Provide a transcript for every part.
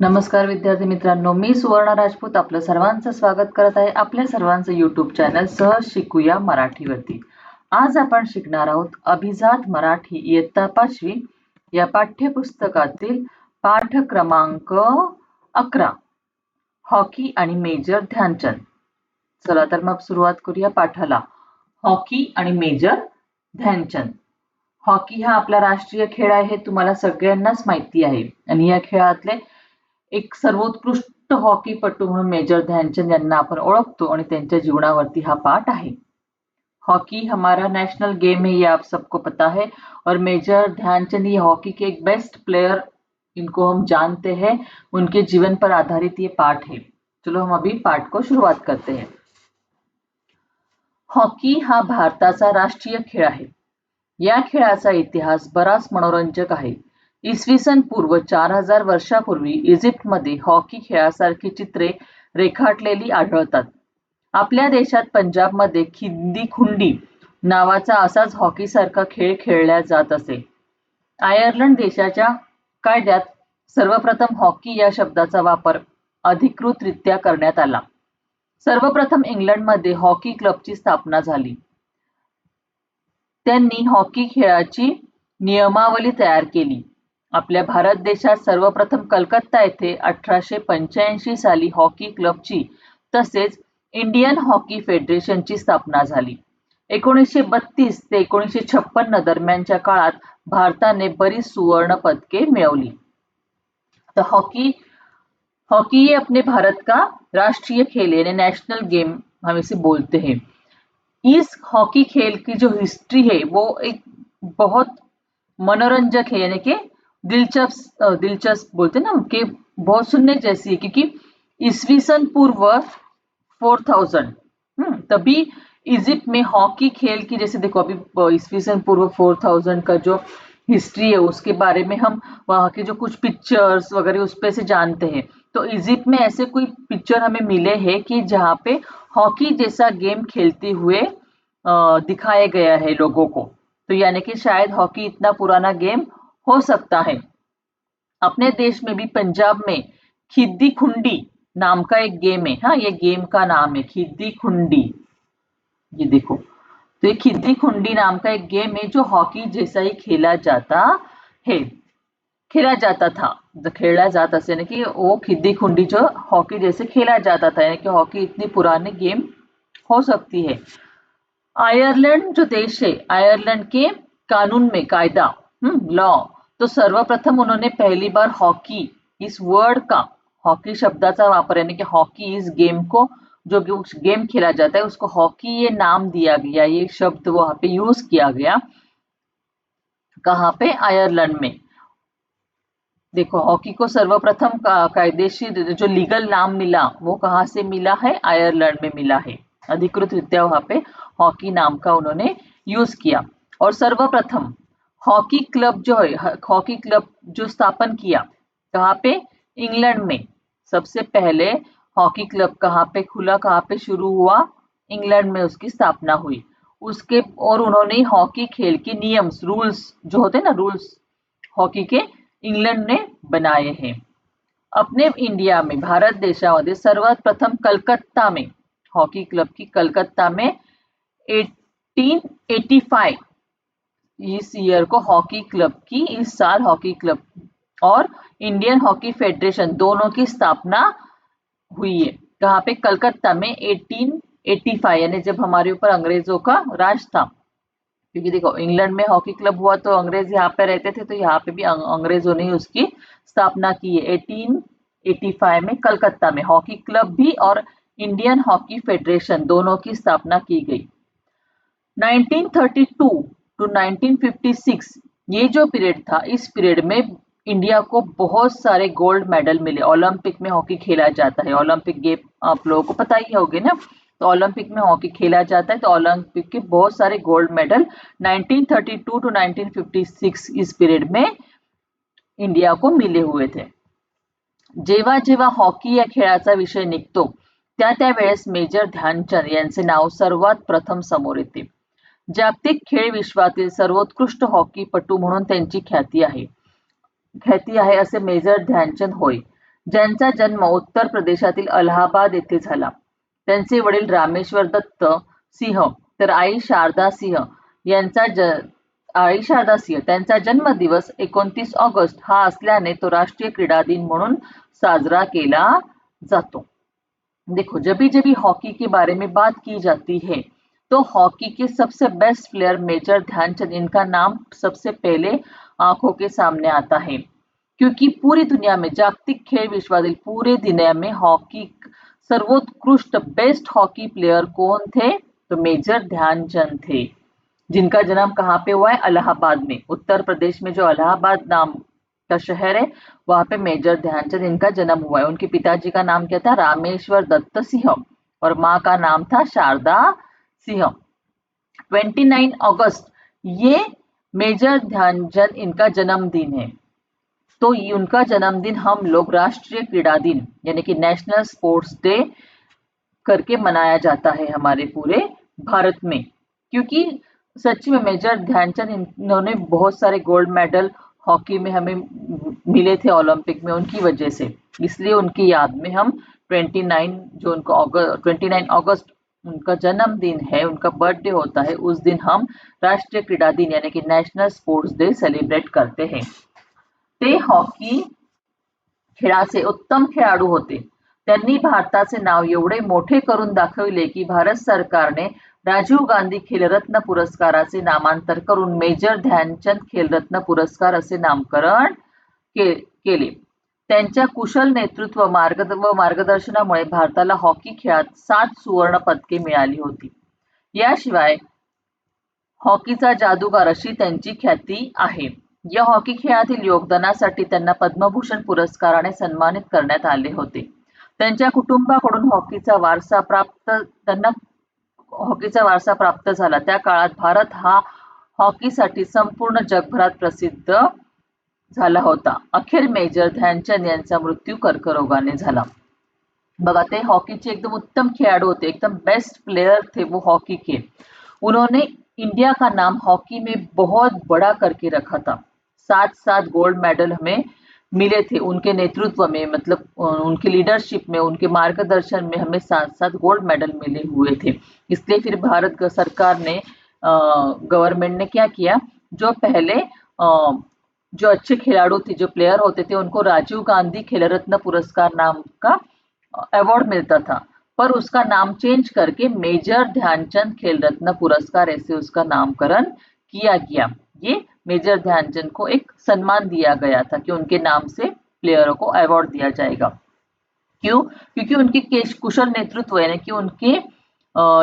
नमस्कार विद्यार्थी मित्रांनो, मी सुवर्ण राजपूत आपलं सर्वांचं स्वागत करत आहे आपल्या सर्वांचं यूट्यूब चॅनल सहज शिकूया मराठीवरती। आज आपण शिकणार आहोत अभिजात मराठी इयत्ता 5वी या पाठ्यपुस्तकातील पाठ क्रमांक 11 हॉकी आणि मेजर ध्यानचंद। चला तर मग सुरुवात करूया पाठाला। हॉकी आणि मेजर ध्यानचंद। हॉकी हा आपला राष्ट्रीय खेळ आहे हे तुम्हाला सगळ्यांनाच माहिती आहे आणि या खेळातले एक सर्वोत्कृष्ट हॉकीपटू म्हणून मेजर ध्यानचंद यांना आपण ओळखतो आणि त्यांच्या जीवनावरती हा पाठ आहे। हॉकी हमारा नेशनल गेम है, ये आप सबको पता है और मेजर ध्यानचंद ये हॉकी के एक बेस्ट प्लेयर इनको हम जानते हैं। उनके जीवन पर आधारित ये पाठ है। चलो हम अभी पाठ को शुरुआत करते हैं। हॉकी हा भारताचा राष्ट्रीय खेळ आहे। या खेळाचा इतिहास बराच मनोरंजक आहे। इसवी सन पूर्व 4000 वर्षापूर्वी इजिप्तमध्ये हॉकी खेळासारखी चित्रे रेखाटलेली आढळतात। आपल्या देशात पंजाबमध्ये खिंडी खुंडी नावाचा असाच हॉकी सारखा खेळ खेळला जात असे। आयर्लंड देशाच्या कायद्यात सर्वप्रथम हॉकी या शब्दाचा वापर अधिकृतरित्या करण्यात आला। सर्वप्रथम इंग्लंडमध्ये हॉकी क्लबची स्थापना झाली। त्यांनी हॉकी खेळाची नियमावली तयार केली। आपल्या भारत देशात सर्वप्रथम कलकत्ता येथे 1885 साली हॉकी क्लबची तसेच इंडियन हॉकी फेडरेशनची स्थापना झाली। 1932 ते 1956 दरम्यानच्या काळात भारताने बरीच सुवर्ण पदके मिळवली। तर हॉकी ये अपने भारत का राष्ट्रीय खेल यानी नेशनल गेम हम इसे बोलते हैं। इस हॉकी खेल की जो हिस्ट्री है वो एक बहुत मनोरंजक है, यानी कि दिलचस्प बोलते हैं ना कि बहुत सुनने जैसी है, क्योंकि ईस्वी सन पूर्व 4000 तभी इजिप्ट में हॉकी खेल की, जैसे देखो अभी ईस्वी सन पूर्व 4000 का जो हिस्ट्री है उसके बारे में हम वहाँ के जो कुछ पिक्चर्स वगैरह उस पे से जानते हैं। तो इजिप्ट में ऐसे कोई पिक्चर हमें मिले हैं कि जहाँ पे हॉकी जैसा गेम खेलते हुए दिखाया गया है लोगों को। तो यानी कि शायद हॉकी इतना पुराना गेम हो सकता है। अपने देश में भी पंजाब में खिद्दी खुंडी नाम का एक गेम है। हाँ, ये गेम का नाम है खिद्दी खुंडी। ये देखो, तो ये खिद्दी खुंडी नाम का एक गेम है जो हॉकी जैसा ही खेला जाता है, खेला जाता था। खेला जाता से यानी कि वो खिद्दी खुंडी जो हॉकी जैसे खेला जाता था, यानी कि हॉकी इतनी पुरानी गेम हो सकती है। आयरलैंड जो देश है, आयरलैंड के कानून में कायदा लॉ, तो सर्वप्रथम उन्होंने पहली बार हॉकी इस वर्ड का, हॉकी शब्दाचा वापर यानी कि हॉकी इस गेम को, जो गेम खेला जाता है उसको हॉकी ये नाम दिया गया, ये शब्द वहां पे यूज किया गया। कहाँ पे? आयरलैंड में। देखो, हॉकी को सर्वप्रथम कायदेशीर जो लीगल नाम मिला वो कहाँ से मिला है? आयरलैंड में मिला है। अधिकृत रीत्या वहां पे हॉकी नाम का उन्होंने यूज किया। और सर्वप्रथम हॉकी क्लब जो है, हॉकी क्लब जो स्थापन किया कहाँ पे? इंग्लैंड में। सबसे पहले हॉकी क्लब कहाँ पे खुला, कहाँ पे शुरू हुआ? इंग्लैंड में उसकी स्थापना हुई। उसके और उन्होंने हॉकी खेल के नियम, रूल्स जो होते हैं ना, रूल्स हॉकी के इंग्लंड ने बनाए हैं। अपने इंडिया में, भारत देशामध्ये सर्वात प्रथम कलकत्ता में हॉकी क्लब की, कलकत्ता में 1885 इस ईयर को हॉकी क्लब की, इस साल हॉकी क्लब और इंडियन हॉकी फेडरेशन दोनों की स्थापना हुई है। कहाँ पे? कलकत्ता में 1885, यानी जब हमारे ऊपर अंग्रेजों का राज था। क्योंकि देखो, इंग्लैंड में हॉकी क्लब हुआ तो अंग्रेज यहाँ पे रहते थे, तो यहाँ पे भी अंग्रेजों ने उसकी स्थापना की है। 1885 में कलकत्ता में हॉकी क्लब भी और इंडियन हॉकी फेडरेशन दोनों की स्थापना की गई। 1932 टू 1956 ये जो पीरियड था, इस पीरियड में इंडिया को बहुत सारे गोल्ड मेडल मिले। ओलंपिक में हॉकी खेला जाता है, ओलंपिक गेम आप लोगों को पता ही होगे ना, तो ओलंपिक में हॉकी खेला जाता है, तो ओलंपिक के बहुत सारे गोल्ड मेडल 1932 टू 1956 इस पीरियड में इंडिया को मिले हुए थे। जेव्हा जेव्हा हॉकी या खेळाचा विषय निघतो त्यावेळेस मेजर ध्यानचंद यांचे नाव सर्वात प्रथम समोर येते। जागतिक खेळ विश्वातील सर्वोत्कृष्ट हॉकीपटू म्हणून त्यांची ख्याती आहे असे मेजर ध्यानचंद होय। ज्यांचा जन्म उत्तर प्रदेशातील अलाहाबाद येथे झाला. त्यांचे वडील रामेश्वर दत्त सिंह तर आई शारदा सिंह त्यांचा जन्मदिवस 29 ऑगस्ट हा असल्याने तो राष्ट्रीय क्रीडा दिन म्हणून साजरा केला जातो. देखो, जब भी हॉकी के बारे में बात की जाती है तो हॉकी के सबसे बेस्ट प्लेयर मेजर ध्यानचंद, इनका नाम सबसे पहले आंखों के सामने आता है, क्योंकि पूरी दुनिया में जागतिक खेल विश्वातील पूरे दुनिया में हॉकी सर्वोत्कृष्ट बेस्ट हॉकी प्लेयर कौन थे? तो मेजर ध्यानचंद थे, जिनका जन्म कहाँ पे हुआ है? इलाहाबाद में, उत्तर प्रदेश में जो इलाहाबाद नाम का शहर है वहां पे मेजर ध्यानचंद इनका जन्म हुआ है। उनके पिताजी का नाम क्या था? रामेश्वर दत्त सिंह, और माँ का नाम था शारदा सिंह। 29 अगस्त ये मेजर ध्यानचंद इनका जन्मदिन है, तो उनका जन्मदिन हम लोग राष्ट्रीय क्रीड़ा दिन यानी कि नेशनल स्पोर्ट्स डे करके मनाया जाता है हमारे पूरे भारत में, क्योंकि सच में मेजर ध्यानचंद इन्होंने बहुत सारे गोल्ड मेडल हॉकी में हमें मिले थे ओलंपिक में उनकी वजह से, इसलिए उनकी याद में हम 29 अगस्त उनका जन्मदिन है, उनका बर्थडे होता है, उस दिन हम राष्ट्रीय क्रीड़ा दिन यानी कि नेशनल स्पोर्ट्स डे सेलिब्रेट करते हैं। ते हॉकी खेळाचे उत्तम खेळाडू होते. त्यांनी भारताचे नाव एवढे मोठे करून दाखविले की भारत सरकारने राजीव गांधी खेलरत्न पुरस्काराचे नामांतर करून मेजर ध्यानचंद खेलरत्न पुरस्कार असे नामकरण केले. त्यांच्या कुशल नेतृत्व व मार्गदर्शनामुळे भारताला हॉकी खेळात 7 सुवर्ण पदके मिळाली होती. याशिवाय हॉकीचा जादूगार अशी त्यांची ख्याती आहे. या हॉकी खेळातील योगदानासाठी त्यांना पद्मभूषण पुरस्काराने सन्मानित करण्यात आले होते. त्यांच्या कुटुंबाकडून त्यांना हॉकीचा वारसा प्राप्त झाला. त्या काळात भारत हा हॉकीसाठी संपूर्ण जगभरात प्रसिद्ध झाला होता. अखेर मेजर ध्यानचंद यांचा मृत्यू कर्करोगाने झाला. बघा, ते हॉकीचे एकदम उत्तम खिलाड़ी होते, एकदम बेस्ट प्लेयर थे वो हॉकी के। उन्होंने इंडिया का नाम हॉकी में बहुत बड़ा करके रखा था। 7 गोल्ड मेडल हमें मिले थे उनके नेतृत्व में, मतलब उनकी लीडरशिप में, उनके मार्गदर्शन में हमें 7 गोल्ड मेडल मिले हुए थे। इसलिए फिर भारत सरकार ने गवर्नमेंट ने क्या किया, जो पहले जो अच्छे खिलाड़ी थे, जो प्लेयर होते थे, उनको राजीव गांधी खेल रत्न पुरस्कार नाम का अवार्ड मिलता था, पर उसका नाम चेंज करके मेजर ध्यानचंद खेल रत्न पुरस्कार ऐसे उसका नामकरण किया गया। ये मेजर ध्यानचंद को एक सम्मान दिया गया था कि उनके नाम से प्लेयरों को अवार्ड दिया जाएगा। क्यों? क्योंकि उनके कुशल नेतृत्व यानी कि उनके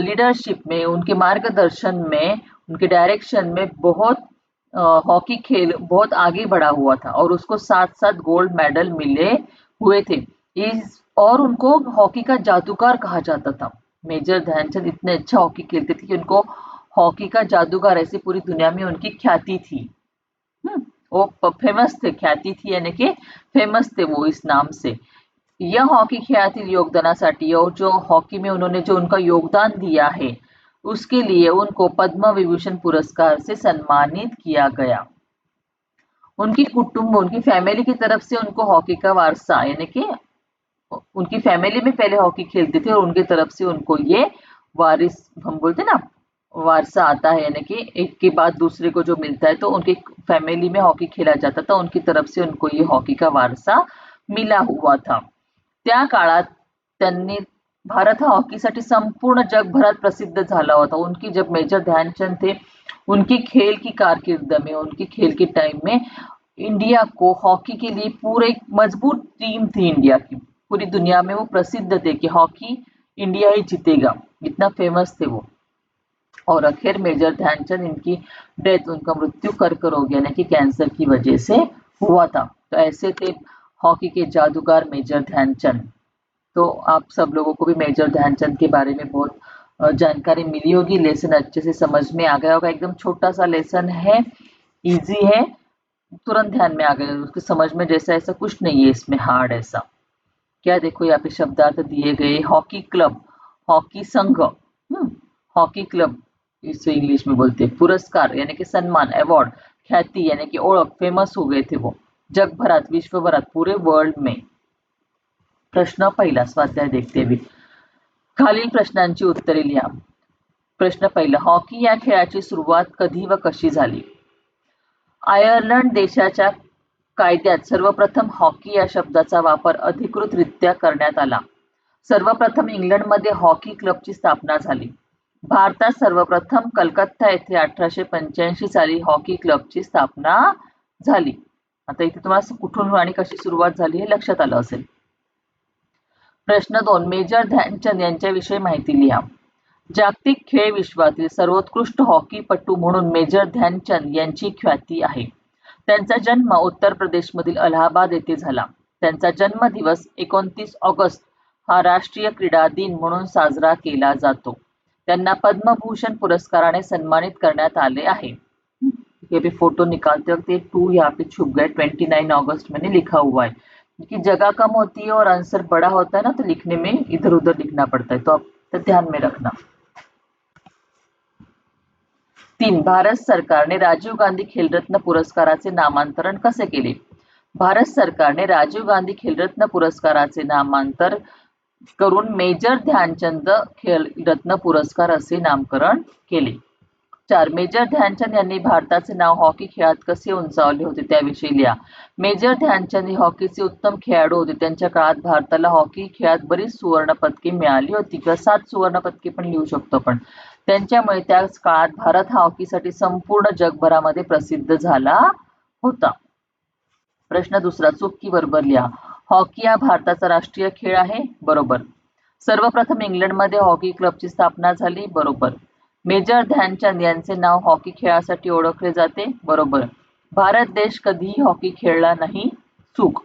लीडरशिप में, उनके मार्गदर्शन में, उनके डायरेक्शन में बहुत हॉकी खेल बहुत आगे बढ़ा हुआ था और उसको 7 गोल्ड मेडल मिले हुए थे। और उनको हॉकी का जादूगर कहा जाता था। मेजर ध्यानचंद इतने अच्छा हॉकी खेलते थे कि उनको हॉकी का जादूगर ऐसी पूरी दुनिया में उनकी ख्याति थी। वो फेमस थे, ख्याति थी यानी कि फेमस थे वो इस नाम से। यह हॉकी खेळातील योगदानासाठी और जो हॉकी में उन्होंने जो उनका योगदान दिया है उसके लिए उनको पद्म विभूषण पुरस्कार से सम्मानित किया गया। उनकी कुटुंब, उनकी फैमिली की तरफ से उनको हॉकी का वारसा यानी कि उनकी फैमिली में पहले हॉकी खेलते थे और उनकी तरफ से उनको ये वारिस, हम बोलते ना वारसा आता है, यानी कि एक के बाद दूसरे को जो मिलता है, तो उनकी फैमिली में हॉकी खेला जाता था, उनकी तरफ से उनको ये हॉकी का वारसा मिला हुआ था। त्या काळात त्यांनी भारत हा हॉकीसाठी संपूर्ण जगभरात प्रसिद्ध झाला होता। उनकी जब मेजर ध्यानचंद थे, उनकी खेल की कारकिर्द में, उनकी खेल के टाइम में इंडिया को हॉकी के लिए पूरे मजबूत टीम थी इंडिया की, पूरी दुनिया में वो प्रसिद्ध थे कि हॉकी इंडिया ही जीतेगा, इतना फेमस थे वो। और आखिर मेजर ध्यानचंद इनकी डेथ, उनका मृत्यु कर्करोग यानी कि कैंसर की वजह से हुआ था। तो ऐसे थे हॉकी के जादूगर मेजर ध्यानचंद। तो आप सब लोगों को भी मेजर ध्यानचंद के बारे में बहुत जानकारी मिली होगी, लेसन अच्छे से समझ में आ गया होगा। एकदम छोटा सा लेसन है, इजी है, तुरंत ध्यान में आ गया, उसके समझ में जैसा ऐसा कुछ नहीं है इसमें हार्ड ऐसा। क्या देखो यहाँ पे शब्दार्थ दिए गए, हॉकी क्लब, हॉकी संघ, हॉकी क्लब इसे इंग्लिश में बोलते हैं, पुरस्कार यानी कि सम्मान, अवार्ड, ख्याति यानी कि ओळख, फेमस हो गए थे वो जगभरात, विश्वभरात, पूरे वर्ल्ड में। प्रश्न पहिला, स्वाध्याय देखते हुए खालील प्रश्नांची उत्तरे लिहा. प्रश्न पहिला, हॉकी या खेळाची सुरुवात कधी व कशी झाली? आयर्लंड देशाच्या कायद्यात सर्वप्रथम हॉकी या शब्दाचा वापर अधिकृतरित्या करण्यात आला. सर्वप्रथम इंग्लंडमध्ये हॉकी क्लबची स्थापना झाली. भारतात सर्वप्रथम कलकत्ता येथे 1885 साली हॉकी क्लबची स्थापना झाली. आता इथे तुम्हाला कुठून आणि कशी सुरुवात झाली हे लक्षात आलं असेल. प्रश्न 2, मेजर ध्यानचंद यांच्याविषयी माहिती लिहा. जागतिक खेळ विश्वातील सर्वोत्कृष्ट हॉकीपटू म्हणून मेजर ध्यानचंद यांची ख्याती आहे. त्यांचा जन्म उत्तर प्रदेशमधील अलाहाबाद येथे झाला. त्यांचा जन्मदिवस 29 ऑगस्ट हा राष्ट्रीय क्रीडा दिन म्हणून साजरा केला जातो. त्यांना पद्मभूषण पुरस्काराने सन्मानित करण्यात आले आहे. ये भी फोटो निकालते वक्त 2 यहाँ पे छुप गए, 29 अगस्त मैंने लिखा हुआ है क्योंकि जगह कम होती है और आंसर बड़ा होता है ना, तो लिखने में इधर उधर लिखना पड़ता है, तो आप तो ध्यान में रखना. 3, भारत सरकारने राजीव गांधी खेलरत्न पुरस्काराचे नामांतरण कसे केले? भारत सरकारने राजीव गांधी खेलरत्न पुरस्काराचे नामांतर करून मेजर ध्यानचंद खेलरत्न पुरस्कार असे नामकरण केले. 4, मेजर ध्यानचंद यांनी भारताचे नाव हॉकी खेळात कसे उंचावले होते त्याविषयी लिहा. मेजर ध्यानचंद हे हॉकीचे उत्तम खेळाडू होते. त्यांच्या काळात भारताला हॉकी खेळात बरीच सुवर्ण पदके मिळाली होती किंवा 7 सुवर्ण पदके पण लिहू शकतो आपण. त्यांच्यामुळे त्याच काळात भारत हा हॉकीसाठी संपूर्ण जगभरामध्ये प्रसिद्ध झाला होता. प्रश्न दुसरा, चूक की बरोबर लिहा. हॉकी हा भारताचा राष्ट्रीय खेळ आहे. बरोबर. सर्वप्रथम इंग्लंडमध्ये हॉकी क्लबची स्थापना झाली. बरोबर. मेजर ध्यानचंद यांचे नाव हॉकी खेळासाठी ओळखले जाते. बरोबर. भारत देश कधीही हॉकी खेळला नाही. चूक.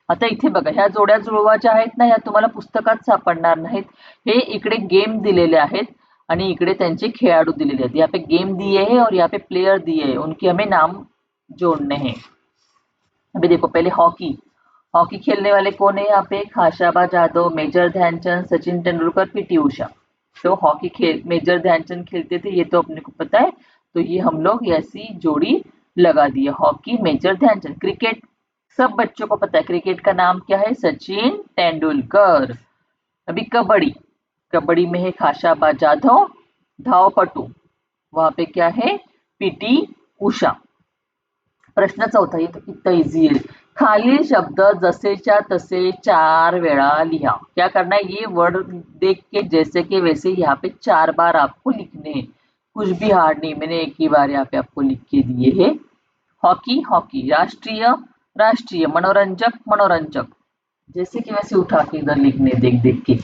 आता इथे बघा, ह्या जोड्या जुळवाच्या आहेत ना, ह्या तुम्हाला पुस्तकात सापडणार नाहीत. हे इकडे गेम दिलेले आहेत आणि इकडे त्यांचे खेळाडू दिलेले आहेत. यहाँ पे गेम दिए है और यहाँ पे प्लेयर दिए है, उनके हमें नाम जोड़ने हैं. अभी देखो, पहले हॉकी. हॉकी खेलने वाले कौन है यहाँ पे? Khashaba Jadav, major Dhyanchand, Sachin Tendulkar, PT Usha. तो हॉकी खेल मेजर ध्यानचंद खेलते थे, ये तो अपने को पता है. तो ये हम लोग ऐसी जोड़ी लगा दी है, हॉकी मेजर ध्यानचंद. क्रिकेट सब बच्चों को पता है, क्रिकेट का नाम क्या है? सचिन तेंदुलकर. अभी कबड्डी. कबड्डी में है खाशाबा जाधव. धावपटू, वहां पे क्या है? पीटी उषा. प्रश्न चौथा, ये तो कितना इजी है. खालील शब्द जसेच्या तसे 4 वेळा लिहा. क्या करना है? ये वर्ड देख के जैसे के वैसे यहाँ पे 4 बार आपको लिखने हैं. कुछ भी हार्ड नहीं, मैंने एक ही बार यहाँ पे आपको लिख के दिए है. हॉकी हॉकी, राष्ट्रीय राष्ट्रीय, मनोरंजक मनोरंजक, जैसे कि वैसे उठा के इधर लिखने देख देख के.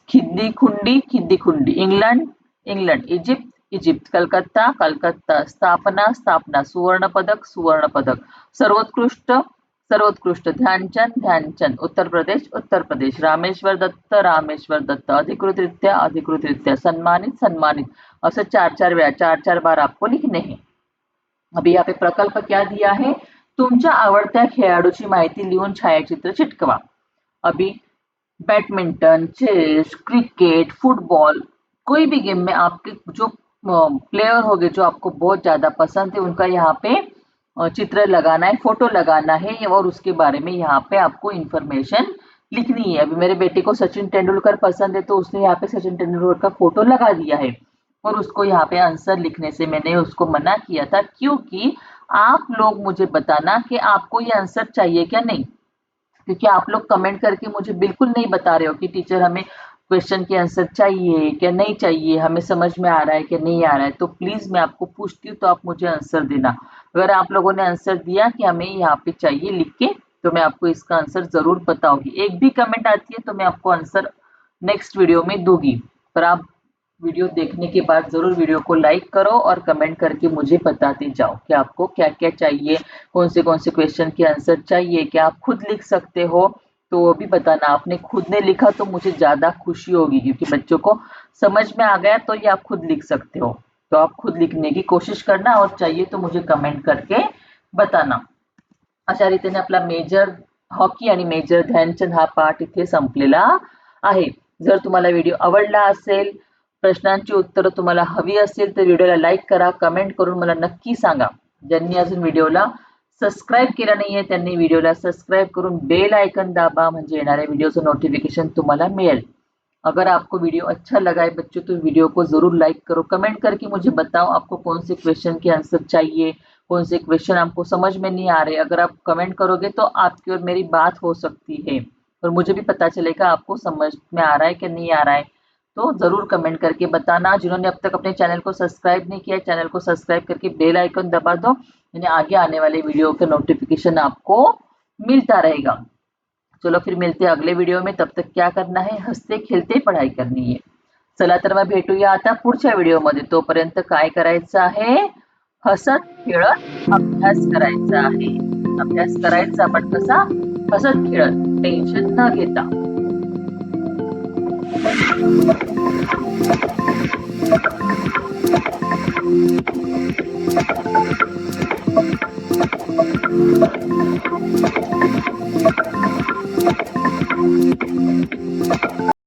खिद्दी खुंडी खिद्दी खुंडी, इंग्लैंड इंग्लैंड, इजिप्त इजिप्त, कलकत्ता कलकत्ता, स्थापना स्थापना, सुवर्ण पदक सुवर्ण पदक, सर्वोत्कृष्ट सर्वोत्कृष्ट, ध्यानचंद ध्यानचंद, उत्तर प्रदेश, रामेश्वर दत्त, अधिकृतरित्या, सन्मानित सन्मानित, असं 4 वेळा 4 बार आपको लिखने हैं. अभी यहाँ पे प्रकल्प क्या दिया है? तुमच्या आवडत्या खेळाडूची माहिती लिहून छायाचित्र चिटकवा. अभी बैडमिंटन, चेस, क्रिकेट, फुटबॉल, कोई भी गेम में आपके जो प्लेयर होंगे जो आपको बहुत ज्यादा पसंद है उनका यहाँ पे चित्र लगाना है, फोटो लगाना है और उसके बारे में यहाँ पे आपको इंफॉर्मेशन लिखनी है. अभी मेरे बेटे को सचिन तेंदुलकर पसंद है तो उसने यहाँ पे सचिन तेंदुलकर का फोटो लगा दिया है और उसको यहाँ पे आंसर लिखने से मैंने उसको मना किया था, क्योंकि आप लोग मुझे बताना कि आपको ये आंसर चाहिए क्या नहीं. क्योंकि आप लोग कमेंट करके मुझे बिल्कुल नहीं बता रहे हो कि टीचर हमें क्वेश्चन के आंसर चाहिए क्या नहीं चाहिए, हमें समझ में आ रहा है कि नहीं आ रहा है. तो प्लीज मैं आपको पूछती हूँ तो आप मुझे आंसर देना. अगर आप लोगों ने आंसर दिया कि हमें यहाँ पे चाहिए लिख के, तो मैं आपको इसका आंसर जरूर बताऊंगी. एक भी कमेंट आती है तो मैं आपको आंसर नेक्स्ट वीडियो में दूंगी. पर आप वीडियो देखने के बाद जरूर वीडियो को लाइक करो और कमेंट करके मुझे बताते जाओ कि आपको क्या क्या चाहिए, कौन से क्वेश्चन के आंसर चाहिए. क्या आप खुद लिख सकते हो तो वो भी बताना. आपने खुद ने लिखा तो मुझे ज्यादा खुशी होगी, क्योंकि बच्चों को समझ में आ गया तो ये आप खुद लिख सकते हो. तो आप खुद लिखने की कोशिश करना और चाहिए तो मुझे कमेंट करके बताना. अशा रीतीने आपला मेजर हॉकी आणि मेजर ध्यानचंद हा पाठ इथे संपलेला आहे. जर तुम्हाला व्हिडिओ आवडला असेल, प्रश्नांची उत्तरं तुम्हाला हवी असेल तर व्हिडिओला लाईक करा, कमेंट करून मला नक्की सांगा. ज्यांनी अजून व्हिडिओला सबस्क्राईब केलं नाहीये त्यांनी व्हिडिओला सबस्क्राईब करून बेल आइकन दाबा, म्हणजे येणाऱ्या वीडियोचं नोटिफिकेशन तुम्हाला मिळेल। अगर आपको वीडियो अच्छा लगा है बच्चों तो वीडियो को जरूर लाइक करो, कमेंट करके मुझे बताओ आपको कौन से क्वेश्चन के आंसर चाहिए, कौन से क्वेश्चन आपको समझ में नहीं आ रहे। अगर आप कमेंट करोगे तो आपकी और मेरी बात हो सकती है और मुझे भी पता चलेगा आपको समझ में आ रहा है कि नहीं आ रहा है। तो जरूर कमेंट करके बताना। जिन्होंने अब तक अपने चैनल को सब्सक्राइब नहीं किया, चैनल को सब्सक्राइब करके बेल आइकन दबा दो, यानी आगे आने वाले वीडियो का नोटिफिकेशन आपको मिलता रहेगा। चलो फिर मिलते हैं अगले व्हिडिओ में, तब तक क्या करना है, हसते खेळते पढाई करनी आहे। चला तर मग भेटूया आता पुढच्या व्हिडिओमध्ये। तोपर्यंत काय करायचं आहे, हसत खेळत अभ्यास करायचा आहे। अभ्यास करायचा पण कसा, हसत खेळत, टेन्शन न घेता।